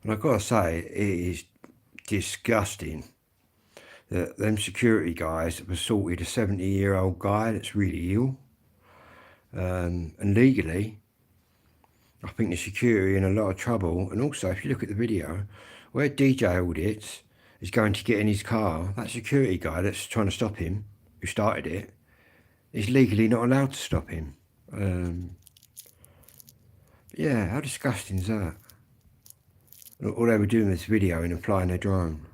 And I've got to say, it is disgusting that them security guys have assaulted a 70-year-old guy that's really ill. And legally, I think the security are in a lot of trouble. And also, if you look at the video, where DJ Audits is going to get in his car, that security guy that's trying to stop him, who started it, is legally not allowed to stop him. Yeah, how disgusting is that? All they were doing this video and flying their drone.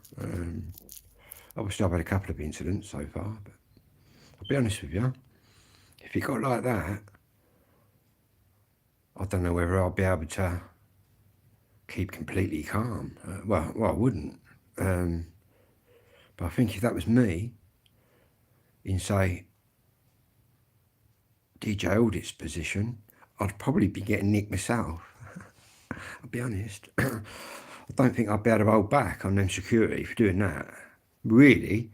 Obviously, I've had a couple of incidents so far, but I'll be honest with you, if it got like that, I don't know whether I'll be able to keep completely calm. Well, I wouldn't. But I think if that was me, in say DJ Audit's position, I'd probably be getting nicked myself. I'll be honest. I don't think I'd be able to hold back on them security for doing that. Really,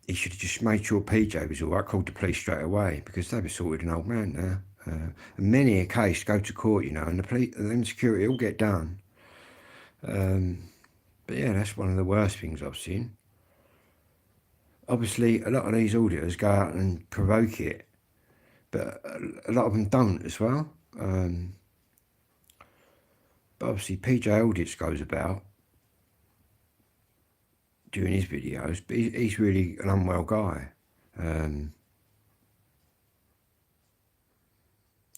he should have just made sure PJ was all right, called the police straight away, because they've assaulted an old man there. And many a case go to court, you know, and the police, them security all get done. But yeah, that's one of the worst things I've seen. Obviously, a lot of these auditors go out and provoke it, but a lot of them don't as well. But obviously, PJ Audits goes about doing his videos, but he's really an unwell guy. And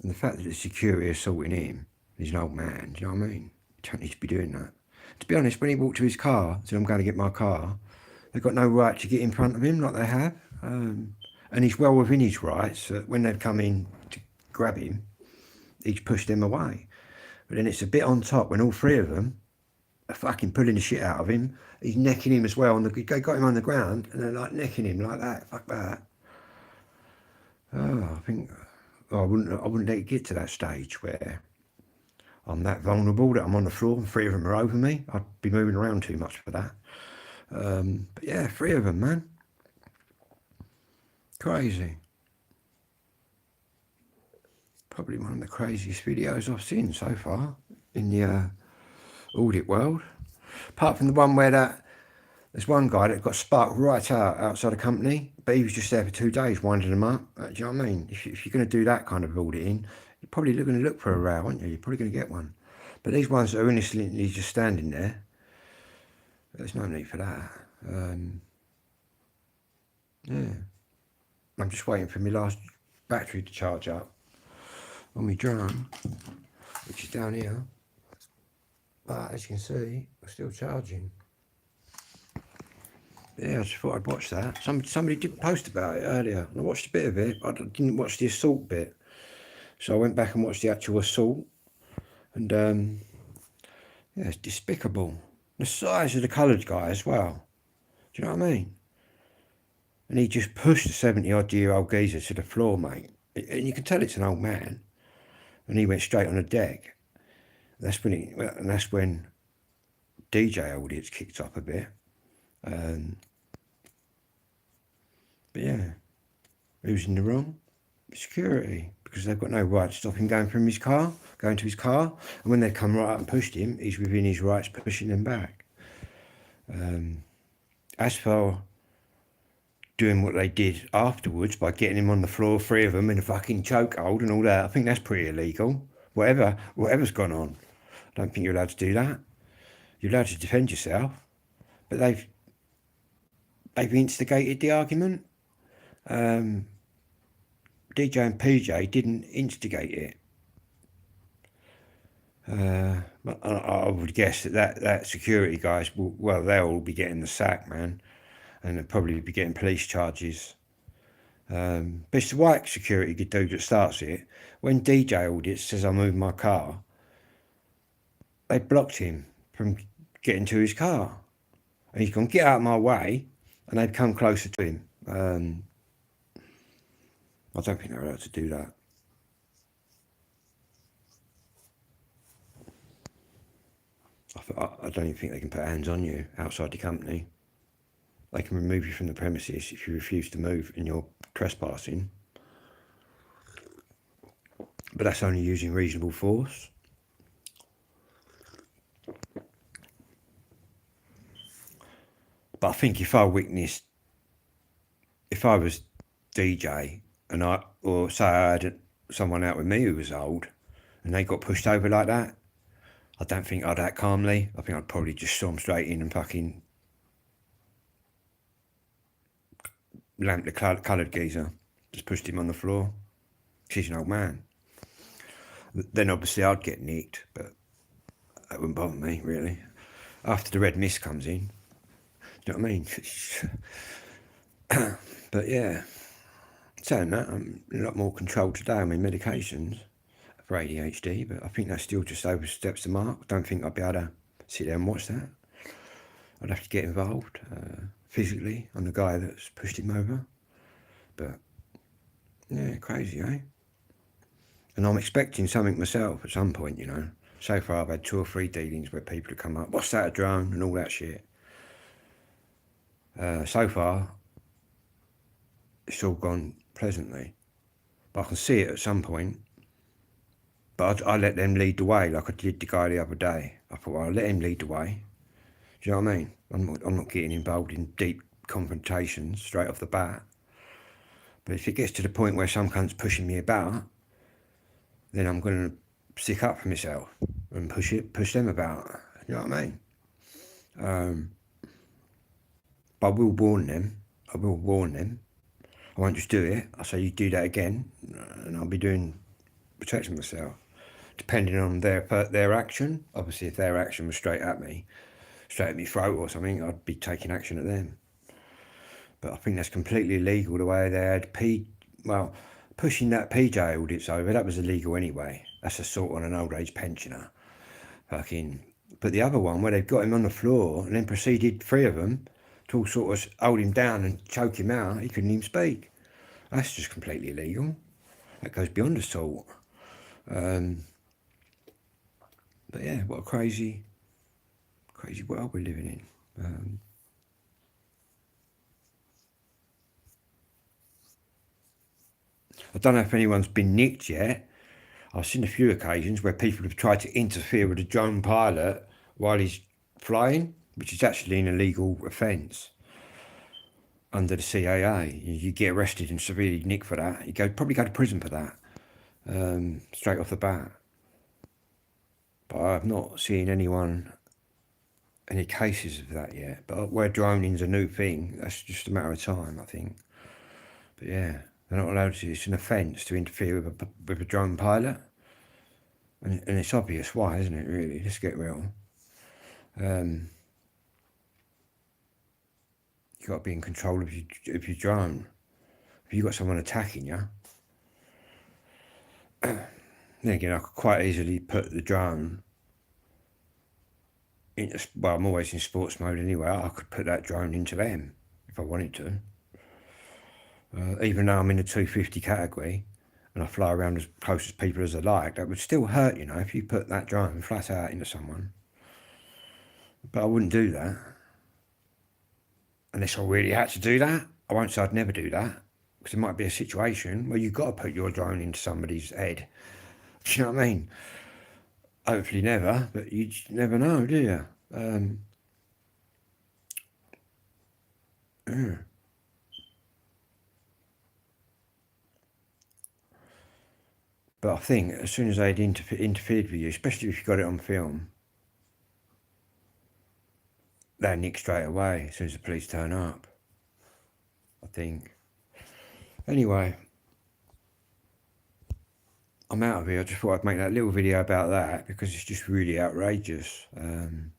the fact that the security assaulting him, he's an old man, do you know what I mean? You don't need to be doing that. To be honest, when he walked to his car, said, I'm going to get my car, they've got no right to get in front of him like they have. And he's well within his rights. When they've come in to grab him, he's pushed them away. But then it's a bit on top when all three of them are fucking pulling the shit out of him. He's necking him as well. They got him on the ground and they're like necking him like that. Fuck that. Oh, I think I wouldn't let it get to that stage where I'm that vulnerable that I'm on the floor and three of them are over me. I'd be moving around too much for that. But yeah, three of them, man. Crazy. Probably one of the craziest videos I've seen so far in the audit world. Apart from the one where there's one guy that got sparked right out outside a company, but he was just there for 2 days winding them up. Do you know what I mean? If you're going to do that kind of auditing, you're probably going to look for a row, aren't you? You're probably going to get one. But these ones that are innocently just standing there, there's no need for that. Yeah. I'm just waiting for my last battery to charge up on my drone, which is down here. But as you can see, we're still charging. Yeah, I just thought I'd watch that. Somebody did post about it earlier. I watched a bit of it, but I didn't watch the assault bit. So I went back and watched the actual assault. And yeah, it's despicable. The size of the coloured guy as well. Do you know what I mean? And he just pushed a 70-odd-year-old geezer to the floor, mate. And you can tell it's an old man. And he went straight on the deck. That's when DJ Audits kicked up a bit. But yeah, who's in the wrong? Security, because they've got no right to stop him going to his car. And when they come right up and pushed him, he's within his rights pushing them back. As for doing what they did afterwards by getting him on the floor, three of them in a fucking chokehold and all that, I think that's pretty illegal. Whatever's gone on, I don't think you're allowed to do that. You're allowed to defend yourself, but they've instigated the argument. DJ and PJ didn't instigate it. I would guess that security guys they'll all be getting the sack, man, and they'll probably be getting police charges. But it's the white security dude that starts it. When DJ Audits says I moved my car, they blocked him from getting to his car, and he's gone, get out of my way, and they've come closer to him. I don't think they're allowed to do that. I don't even think they can put hands on you outside the company. They can remove you from the premises if you refuse to move and you're trespassing. But that's only using reasonable force. But I think if I witnessed, if I was DJ and or say I had someone out with me who was old and they got pushed over like that, I don't think I'd act calmly. I think I'd probably just storm straight in and fucking lamp the coloured geezer. Just pushed him on the floor. He's an old man. Then obviously I'd get nicked, but that wouldn't bother me, really. After the red mist comes in. Do you know what I mean? But yeah. Saying that, I'm a lot more controlled today on my medications for ADHD, but I think that still just oversteps the mark. I don't think I'd be able to sit there and watch that. I'd have to get involved physically on the guy that's pushed him over. But yeah, crazy, eh? And I'm expecting something myself at some point, you know. So far I've had 2 or 3 dealings where people have come up, what's that, a drone, and all that shit. So far, it's all gone pleasantly. But I can see it at some point. But I let them lead the way, like I did the guy the other day. I thought, well, I'll let him lead the way. Do you know what I mean? I'm not getting involved in deep confrontations straight off the bat. But if it gets to the point where some cunt's pushing me about, then I'm going to stick up for myself and push them about. You know what I mean? But I will warn them. I won't just do it. I'll say, you do that again, and I'll be protecting myself, depending on their action. Obviously, if their action was straight at me throat or something, I'd be taking action at them. But I think that's completely illegal, the way they had pushing that PJ audits over, that was illegal anyway. That's assault on an old age pensioner. But the other one, where they've got him on the floor and then proceeded, 3 of them, to all sort of hold him down and choke him out, he couldn't even speak. That's just completely illegal. That goes beyond assault. But yeah, what a crazy world we're living in. I don't know if anyone's been nicked yet. I've seen a few occasions where people have tried to interfere with a drone pilot while he's flying, which is actually an illegal offence under the CAA. You get arrested and severely nicked for that. You probably go to prison for that, straight off the bat. But I've not seen any cases of that yet. But where droning's a new thing, that's just a matter of time, I think. But yeah, they're not allowed to. It's an offence to interfere with a drone pilot, and it's obvious why, isn't it? Really, let's get real. You got to be in control of your drone. If you got someone attacking you, then again, I could quite easily put the drone into. Well, I'm always in sports mode anyway. I could put that drone into them if I wanted to. Even though I'm in the 250 category and I fly around as close as people as I like, that would still hurt, you know, if you put that drone flat out into someone. But I wouldn't do that. Unless I really had to do that. I won't say I'd never do that, because there might be a situation where you've got to put your drone into somebody's head. Do you know what I mean? Hopefully never, but you just never know, do you? Yeah. But I think as soon as they'd interfered with you, especially if you got it on film, they'd nick straight away as soon as the police turn up, I think. Anyway, I'm out of here. I just thought I'd make that little video about that because it's just really outrageous. Don't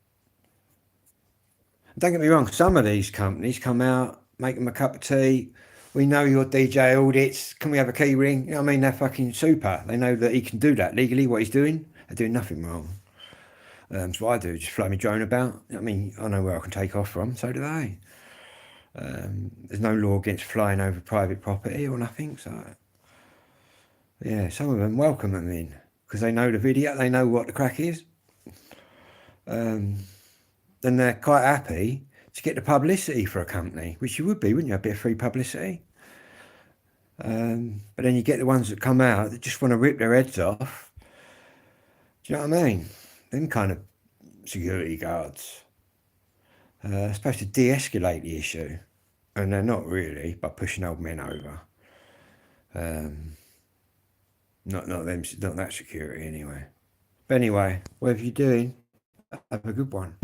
get me wrong, some of these companies come out, make them a cup of tea. We know your DJ audits. Can we have a key ring? You know what I mean? They're fucking super. They know that he can do that legally, what he's doing. They're doing nothing wrong. That's what I do, just fly my drone about. I mean, I know where I can take off from, so do they. There's no law against flying over private property or nothing, so yeah, some of them welcome them in because they know the video, they know what the crack is. Then they're quite happy to get the publicity for a company, which you would be, wouldn't you? A bit of free publicity. But then you get the ones that come out that just want to rip their heads off. Do you know what I mean? Them kind of security guards. supposed to de-escalate the issue, and they're not really by pushing old men over. Not them, not that security anyway. But anyway, whatever you're doing, have a good one.